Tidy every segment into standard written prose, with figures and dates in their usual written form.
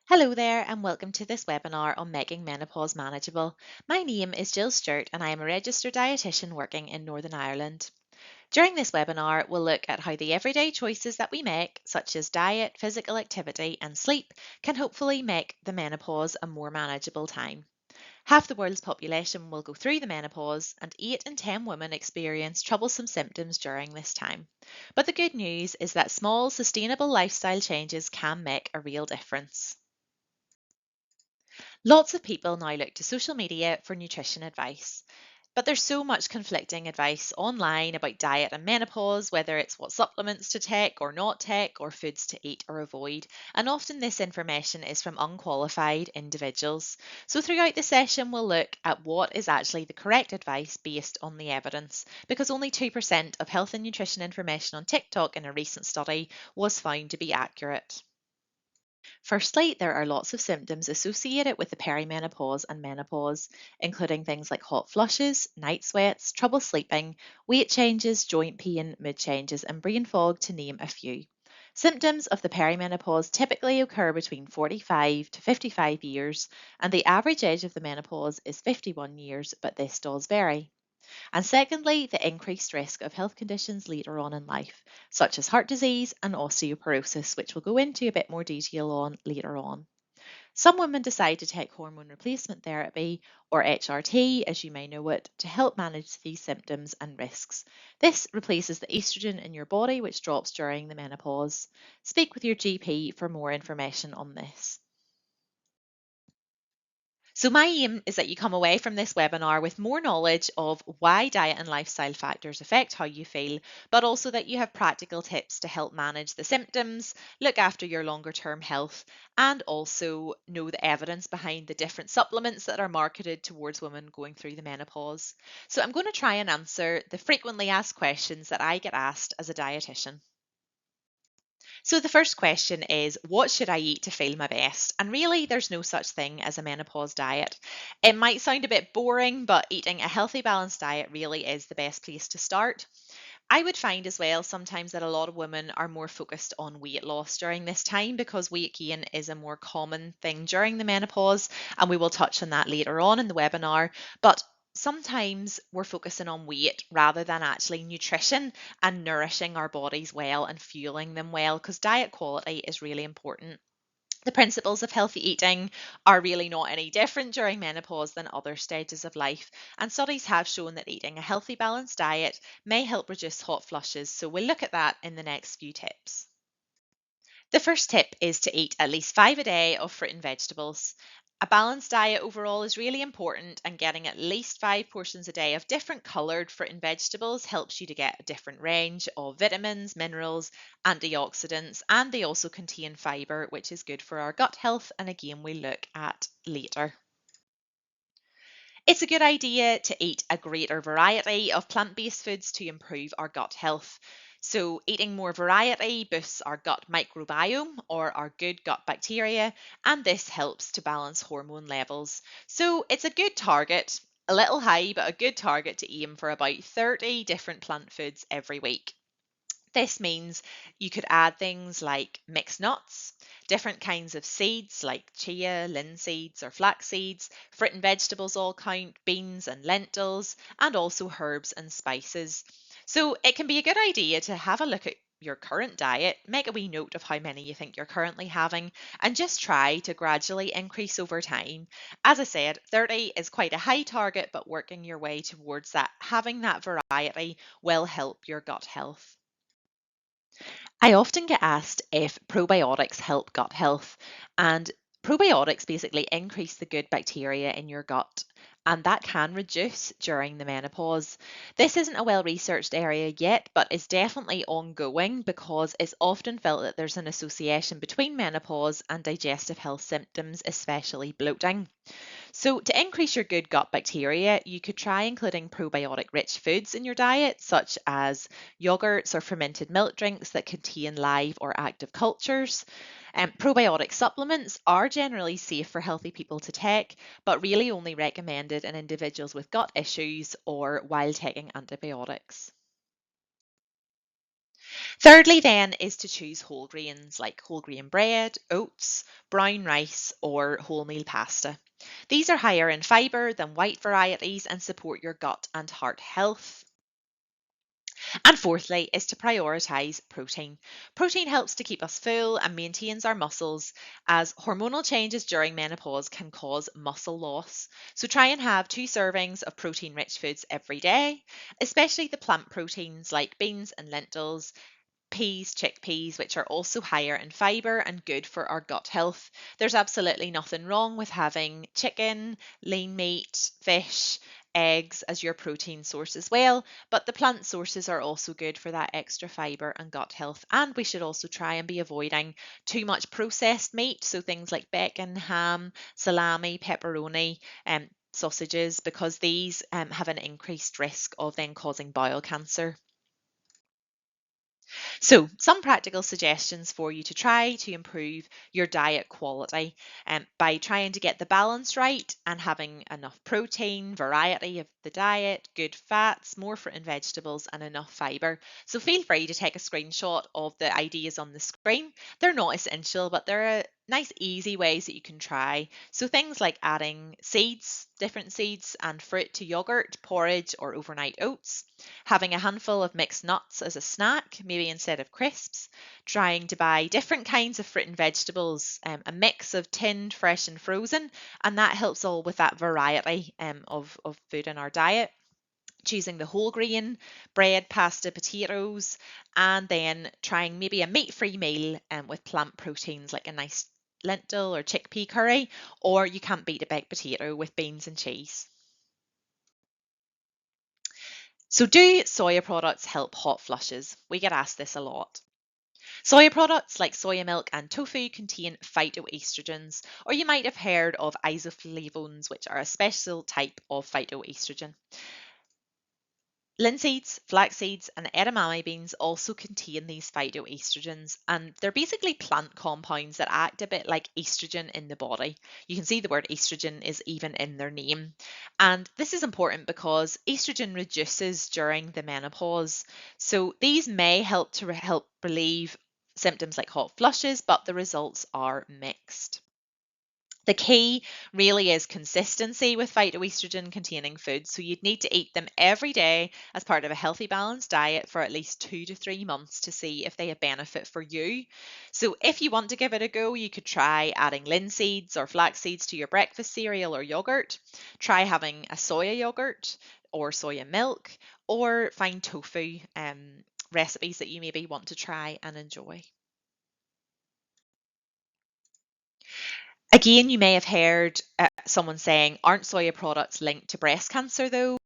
Hello there, and welcome to this webinar on making menopause manageable. My name is Jill Stewart, and I am a registered dietitian working in Northern Ireland. During this webinar, we'll look at how the everyday choices that we make, such as diet, physical activity, and sleep, can hopefully make the menopause a more manageable time. Half the world's population will go through the menopause, and 8 in 10 women experience troublesome symptoms during this time. But the good news is that small, sustainable lifestyle changes can make a real difference. Lots of people now look to social media for nutrition advice, but there's so much conflicting advice online about diet and menopause, whether it's what supplements to take or not take, or foods to eat or avoid. And often this information is from unqualified individuals. So throughout the session, we'll look at what is actually the correct advice based on the evidence, because only 2% of health and nutrition information on TikTok in a recent study was found to be accurate. Firstly, there are lots of symptoms associated with the perimenopause and menopause, including things like hot flushes, night sweats, trouble sleeping, weight changes, joint pain, mood changes, and brain fog, to name a few. Symptoms of the perimenopause typically occur between 45 to 55 years, and the average age of the menopause is 51 years, but this does vary. And secondly, the increased risk of health conditions later on in life, such as heart disease and osteoporosis, which we'll go into a bit more detail on later on. Some women decide to take hormone replacement therapy, or HRT as you may know it, to help manage these symptoms and risks. This replaces the estrogen in your body, which drops during the menopause. Speak with your GP for more information on this. So my aim is that you come away from this webinar with more knowledge of why diet and lifestyle factors affect how you feel, but also that you have practical tips to help manage the symptoms, look after your longer term health, and also know the evidence behind the different supplements that are marketed towards women going through the menopause. So I'm going to try and answer the frequently asked questions that I get asked as a dietitian. So the first question is, what should I eat to feel my best? And really, there's no such thing as a menopause diet. It might sound a bit boring, but eating a healthy, balanced diet really is the best place to start. I would find as well sometimes that a lot of women are more focused on weight loss during this time because weight gain is a more common thing during the menopause, and we will touch on that later on in the webinar. But sometimes we're focusing on weight rather than actually nutrition and nourishing our bodies well and fueling them well, because diet quality is really important. The principles of healthy eating are really not any different during menopause than other stages of life, and studies have shown that eating a healthy, balanced diet may help reduce hot flushes. So we'll look at that in the next few tips. The first tip is to eat at least 5 a day of fruit and vegetables. A balanced diet overall is really important, and getting at least 5 portions a day of different coloured fruit and vegetables helps you to get a different range of vitamins, minerals, antioxidants, and they also contain fibre, which is good for our gut health, and again, we look at later. It's a good idea to eat a greater variety of plant-based foods to improve our gut health. So eating more variety boosts our gut microbiome, or our good gut bacteria, and this helps to balance hormone levels. So it's a good target, a little high, but a good target to aim for about 30 different plant foods every week. This means you could add things like mixed nuts, different kinds of seeds like chia, linseeds, or flax seeds, fruit and vegetables all count, beans and lentils, and also herbs and spices. So it can be a good idea to have a look at your current diet, make a wee note of how many you think you're currently having, and just try to gradually increase over time. As I said, 30 is quite a high target, but working your way towards that, having that variety will help your gut health. I often get asked if probiotics help gut health, and probiotics basically increase the good bacteria in your gut. And that can reduce during the menopause. This isn't a well researched area yet, but is definitely ongoing because it's often felt that there's an association between menopause and digestive health symptoms, especially bloating. So, to increase your good gut bacteria, you could try including probiotic rich foods in your diet, such as yogurts or fermented milk drinks that contain live or active cultures. Probiotic supplements are generally safe for healthy people to take, but really only recommended in individuals with gut issues or while taking antibiotics. Thirdly, then, is to choose whole grains like whole grain bread, oats, brown rice, or wholemeal pasta. These are higher in fibre than white varieties and support your gut and heart health. And fourthly, is to prioritise protein. Protein helps to keep us full and maintains our muscles, as hormonal changes during menopause can cause muscle loss. So try and have 2 servings of protein rich foods every day, especially the plant proteins like beans and lentils, peas, chickpeas, which are also higher in fiber and good for our gut health. There's absolutely nothing wrong with having chicken, lean meat, fish, eggs as your protein source as well, but the plant sources are also good for that extra fiber and gut health. And we should also try and be avoiding too much processed meat, so things like bacon, ham, salami, pepperoni, sausages, because these have an increased risk of then causing bowel cancer. So, some practical suggestions for you to try to improve your diet quality by trying to get the balance right and having enough protein, variety of the diet, good fats, more fruit and vegetables, and enough fiber. So, feel free to take a screenshot of the ideas on the screen. They're not essential, but they're nice, easy ways that you can try. So, things like adding seeds, different seeds, and fruit to yogurt, porridge, or overnight oats, having a handful of mixed nuts as a snack, maybe instead of crisps, trying to buy different kinds of fruit and vegetables, a mix of tinned, fresh, and frozen, and that helps all with that variety of food in our diet. Choosing the whole grain, bread, pasta, potatoes, and then trying maybe a meat free meal with plant proteins like a nice lentil or chickpea curry, or you can't beat a baked potato with beans and cheese. So, do soya products help hot flushes? We get asked this a lot. Soya products like soya milk and tofu contain phytoestrogens, or you might have heard of isoflavones, which are a special type of phytoestrogen. Linseeds, flax seeds, and edamame beans also contain these phytoestrogens, and they're basically plant compounds that act a bit like estrogen in the body. You can see the word estrogen is even in their name. And this is important because estrogen reduces during the menopause. So these may help to help relieve symptoms like hot flushes, but the results are mixed. The key really is consistency with phytoestrogen containing foods. So you'd need to eat them every day as part of a healthy, balanced diet for at least 2 to 3 months to see if they have benefit for you. So if you want to give it a go, you could try adding linseeds or flax seeds to your breakfast cereal or yogurt. Try having a soya yogurt or soya milk, or find tofu recipes that you maybe want to try and enjoy. Again, you may have heard someone saying, aren't soya products linked to breast cancer though?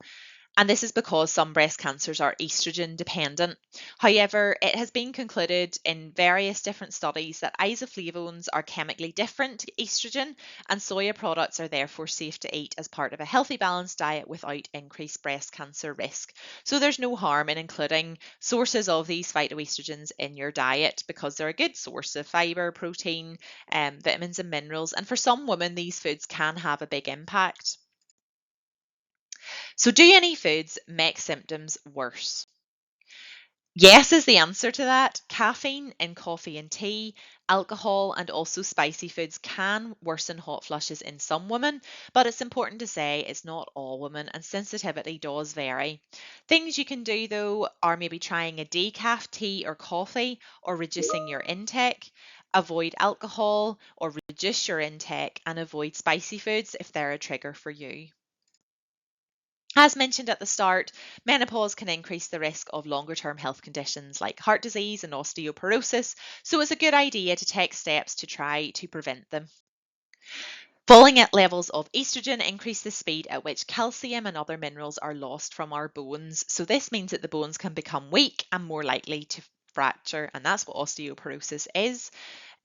And this is because some breast cancers are estrogen dependent. However, it has been concluded in various different studies that isoflavones are chemically different to estrogen, and soya products are therefore safe to eat as part of a healthy, balanced diet without increased breast cancer risk. So there's no harm in including sources of these phytoestrogens in your diet because they're a good source of fiber, protein, vitamins, and minerals. And for some women, these foods can have a big impact. So, do any foods make symptoms worse? Yes, is the answer to that. Caffeine in coffee and tea, alcohol, and also spicy foods can worsen hot flushes in some women, but it's important to say it's not all women and sensitivity does vary. Things you can do though are maybe trying a decaf tea or coffee or reducing your intake. Avoid alcohol or reduce your intake and avoid spicy foods if they're a trigger for you. As mentioned at the start, menopause can increase the risk of longer term health conditions like heart disease and osteoporosis, so it's a good idea to take steps to try to prevent them. Falling at levels of estrogen increase the speed at which calcium and other minerals are lost from our bones, so this means that the bones can become weak and more likely to fracture, and that's what osteoporosis is.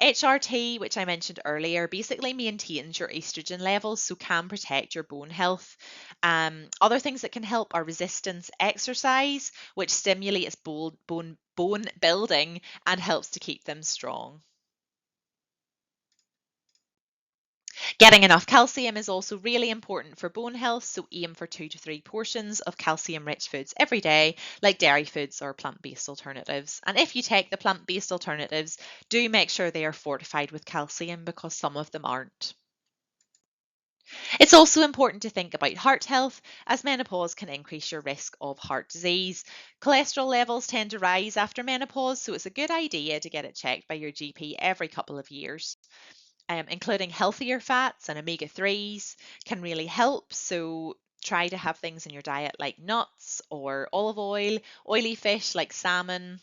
HRT, which I mentioned earlier, basically maintains your estrogen levels, so can protect your bone health. Other things that can help are resistance exercise, which stimulates bone building and helps to keep them strong. Getting enough calcium is also really important for bone health, so aim for 2 to 3 portions of calcium rich foods every day, like dairy foods or plant based alternatives. And if you take the plant based alternatives, do make sure they are fortified with calcium because some of them aren't. It's also important to think about heart health, as menopause can increase your risk of heart disease. Cholesterol levels tend to rise after menopause, so it's a good idea to get it checked by your GP every couple of years. Including healthier fats and omega 3s can really help. So try to have things in your diet like nuts or olive oil, oily fish like salmon,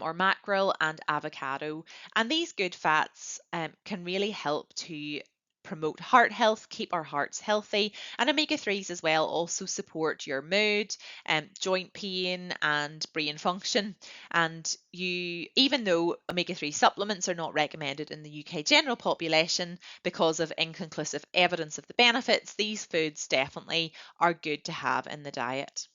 or mackerel and avocado. And these good fats can really help to promote heart health, keep our hearts healthy. And omega 3s as well also support your mood, joint pain, and brain function. And even though omega 3 supplements are not recommended in the UK general population because of inconclusive evidence of the benefits, these foods definitely are good to have in the diet.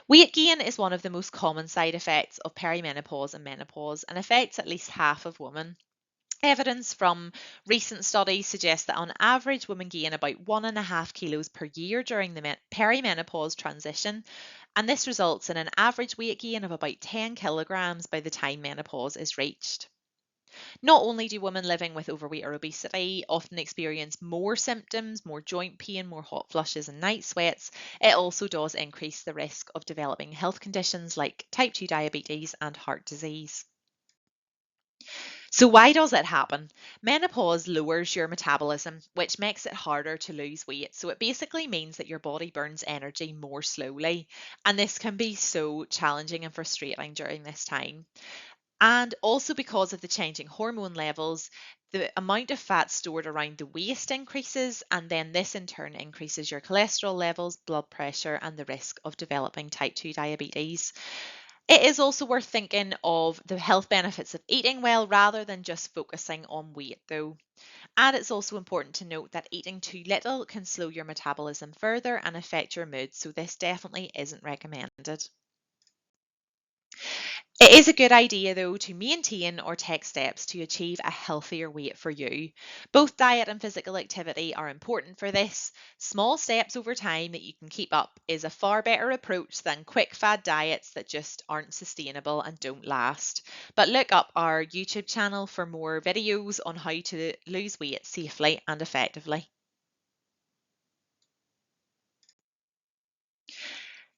Weight gain is one of the most common side effects of perimenopause and menopause and affects at least half of women. Evidence from recent studies suggests that on average, women gain about 1.5 kilos per year during the perimenopause transition, and this results in an average weight gain of about 10 kilograms by the time menopause is reached. Not only do women living with overweight or obesity often experience more symptoms, more joint pain, more hot flushes, and night sweats, it also does increase the risk of developing health conditions like type 2 diabetes and heart disease. So, why does it happen? Menopause lowers your metabolism, which makes it harder to lose weight. So, it basically means that your body burns energy more slowly. And this can be so challenging and frustrating during this time. And also because of the changing hormone levels, the amount of fat stored around the waist increases, and then this in turn increases your cholesterol levels, blood pressure, and the risk of developing type 2 diabetes. It is also worth thinking of the health benefits of eating well rather than just focusing on weight, though. And it's also important to note that eating too little can slow your metabolism further and affect your mood, so this definitely isn't recommended. It is a good idea, though, to maintain or take steps to achieve a healthier weight for you. Both diet and physical activity are important for this. Small steps over time that you can keep up is a far better approach than quick fad diets that just aren't sustainable and don't last. But look up our YouTube channel for more videos on how to lose weight safely and effectively.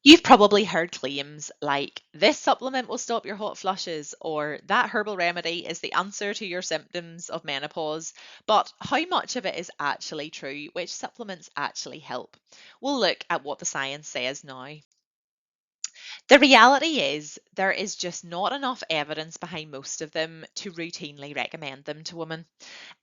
You've probably heard claims like, this supplement will stop your hot flushes, or that herbal remedy is the answer to your symptoms of menopause. But how much of it is actually true? Which supplements actually help? We'll look at what the science says now. The reality is, there is just not enough evidence behind most of them to routinely recommend them to women.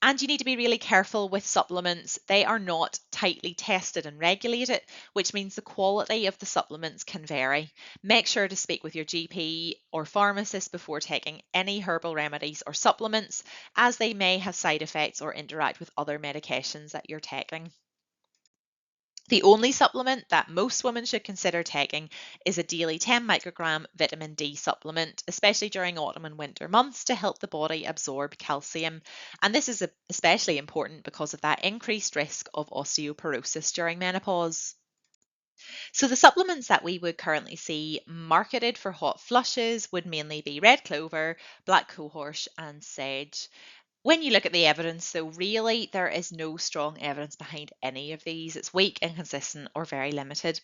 And you need to be really careful with supplements. They are not tightly tested and regulated, which means the quality of the supplements can vary. Make sure to speak with your GP or pharmacist before taking any herbal remedies or supplements, as they may have side effects or interact with other medications that you're taking. The only supplement that most women should consider taking is a daily 10 microgram vitamin D supplement, especially during autumn and winter months to help the body absorb calcium. And this is especially important because of that increased risk of osteoporosis during menopause. So, the supplements that we would currently see marketed for hot flushes would mainly be red clover, black cohosh, and sage. When you look at the evidence, though, really there is no strong evidence behind any of these. It's weak, inconsistent, or very limited.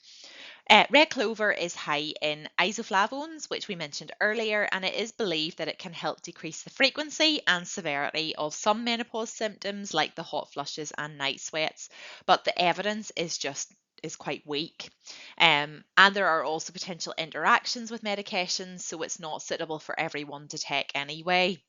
Red clover is high in isoflavones, which we mentioned earlier, and it is believed that it can help decrease the frequency and severity of some menopause symptoms like the hot flushes and night sweats. But the evidence is quite weak. And there are also potential interactions with medications, so it's not suitable for everyone to take anyway.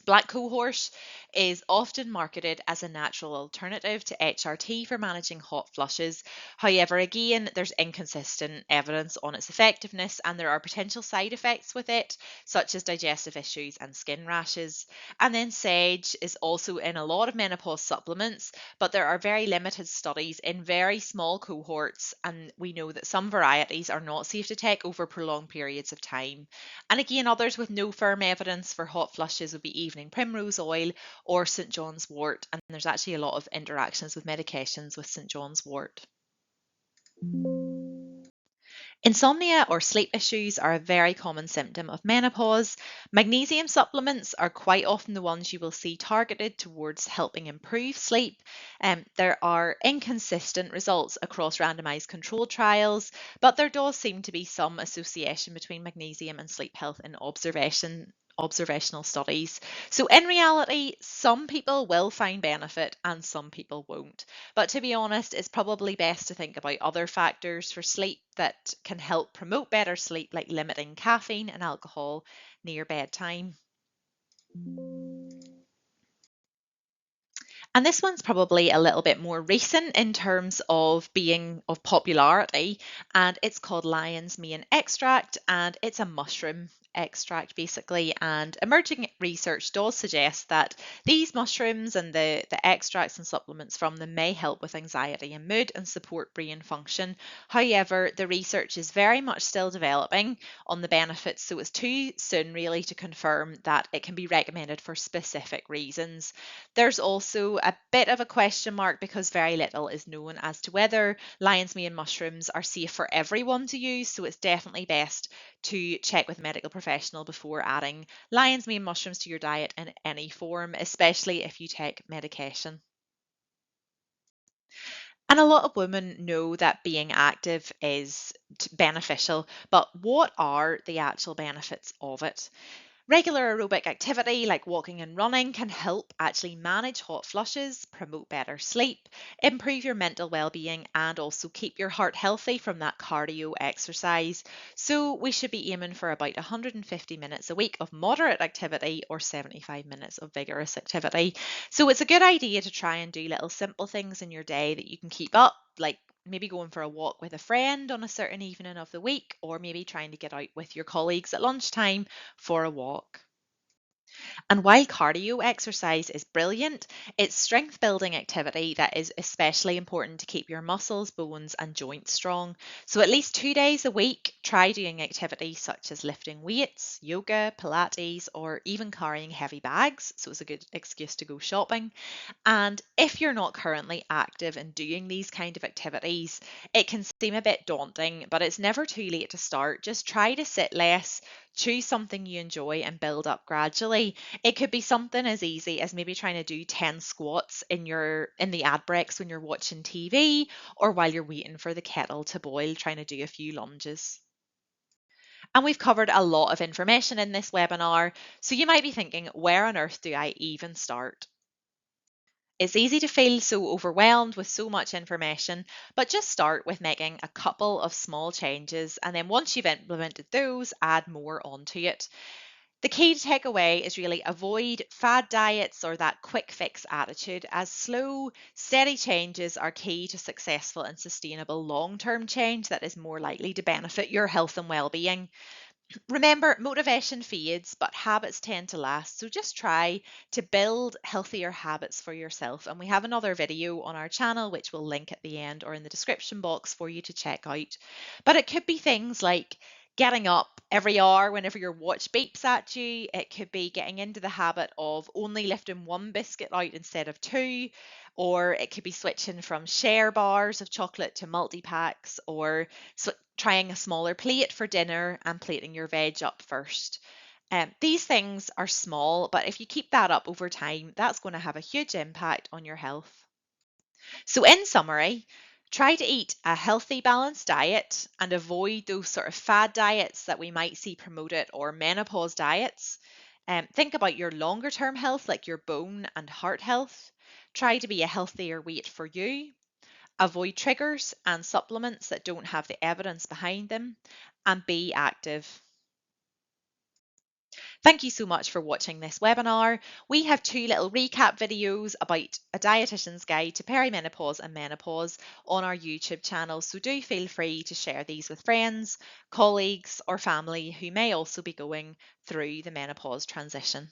Black cohort is often marketed as a natural alternative to HRT for managing hot flushes. However, again, there's inconsistent evidence on its effectiveness, and there are potential side effects with it, such as digestive issues and skin rashes. And then sage is also in a lot of menopause supplements, but there are very limited studies in very small cohorts, and we know that some varieties are not safe to take over prolonged periods of time. And again, others with no firm evidence for hot flushes would be even evening primrose oil or St. John's wort, and there's actually a lot of interactions with medications with St. John's wort. Insomnia or sleep issues are a very common symptom of menopause. Magnesium supplements are quite often the ones you will see targeted towards helping improve sleep. There are inconsistent results across randomized controlled trials, but there does seem to be some association between magnesium and sleep health in observational studies. So in reality, some people will find benefit and some people won't. But to be honest, it's probably best to think about other factors for sleep that can help promote better sleep, like limiting caffeine and alcohol near bedtime. And this one's probably a little bit more recent in terms of being of popularity, and it's called lion's mane extract, and it's a mushroom extract basically. And emerging research does suggest that these mushrooms and the extracts and supplements from them may help with anxiety and mood and support brain function. However, the research is very much still developing on the benefits, so it's too soon really to confirm that it can be recommended for specific reasons. There's also a bit of a question mark because very little is known as to whether lion's mane mushrooms are safe for everyone to use, so it's definitely best to check with a medical professional before adding lion's mane mushrooms to your diet in any form, especially if you take medication. And a lot of women know that being active is beneficial, but what are the actual benefits of it? Regular aerobic activity like walking and running can help actually manage hot flushes, promote better sleep, improve your mental well-being, and also keep your heart healthy from that cardio exercise. So we should be aiming for about 150 minutes a week of moderate activity or 75 minutes of vigorous activity. So it's a good idea to try and do little simple things in your day that you can keep up, like maybe going for a walk with a friend on a certain evening of the week, or maybe trying to get out with your colleagues at lunchtime for a walk. And while cardio exercise is brilliant, it's strength building activity that is especially important to keep your muscles, bones, and joints strong. So, at least 2 days a week, try doing activities such as lifting weights, yoga, Pilates, or even carrying heavy bags. So, it's a good excuse to go shopping. And if you're not currently active in doing these kind of activities, it can seem a bit daunting, but it's never too late to start. Just try to sit less, choose something you enjoy, and build up gradually. It could be something as easy as maybe trying to do 10 squats in the ad breaks when you're watching TV or while you're waiting for the kettle to boil, trying to do a few lunges. And we've covered a lot of information in this webinar, so you might be thinking, where on earth do I even start? It's easy to feel so overwhelmed with so much information, but just start with making a couple of small changes, and then once you've implemented those, add more onto it. The key to take away is really avoid fad diets or that quick fix attitude, as slow, steady changes are key to successful and sustainable long term change that is more likely to benefit your health and well being. Remember, motivation fades, but habits tend to last. So just try to build healthier habits for yourself. And we have another video on our channel, which we'll link at the end or in the description box for you to check out. But it could be things like getting up every hour whenever your watch beeps at you. It could be getting into the habit of only lifting one biscuit out instead of two. Or it could be switching from share bars of chocolate to multi packs, or trying a smaller plate for dinner and plating your veg up first. These things are small, but if you keep that up over time, that's going to have a huge impact on your health. So, in summary, try to eat a healthy, balanced diet and avoid those sort of fad diets that we might see promoted or menopause diets. Think about your longer term health, like your bone and heart health. Try to be a healthier weight for you. Avoid triggers and supplements that don't have the evidence behind them, and be active. Thank you so much for watching this webinar. We have two little recap videos about a dietitian's guide to perimenopause and menopause on our YouTube channel, so do feel free to share these with friends, colleagues, or family who may also be going through the menopause transition.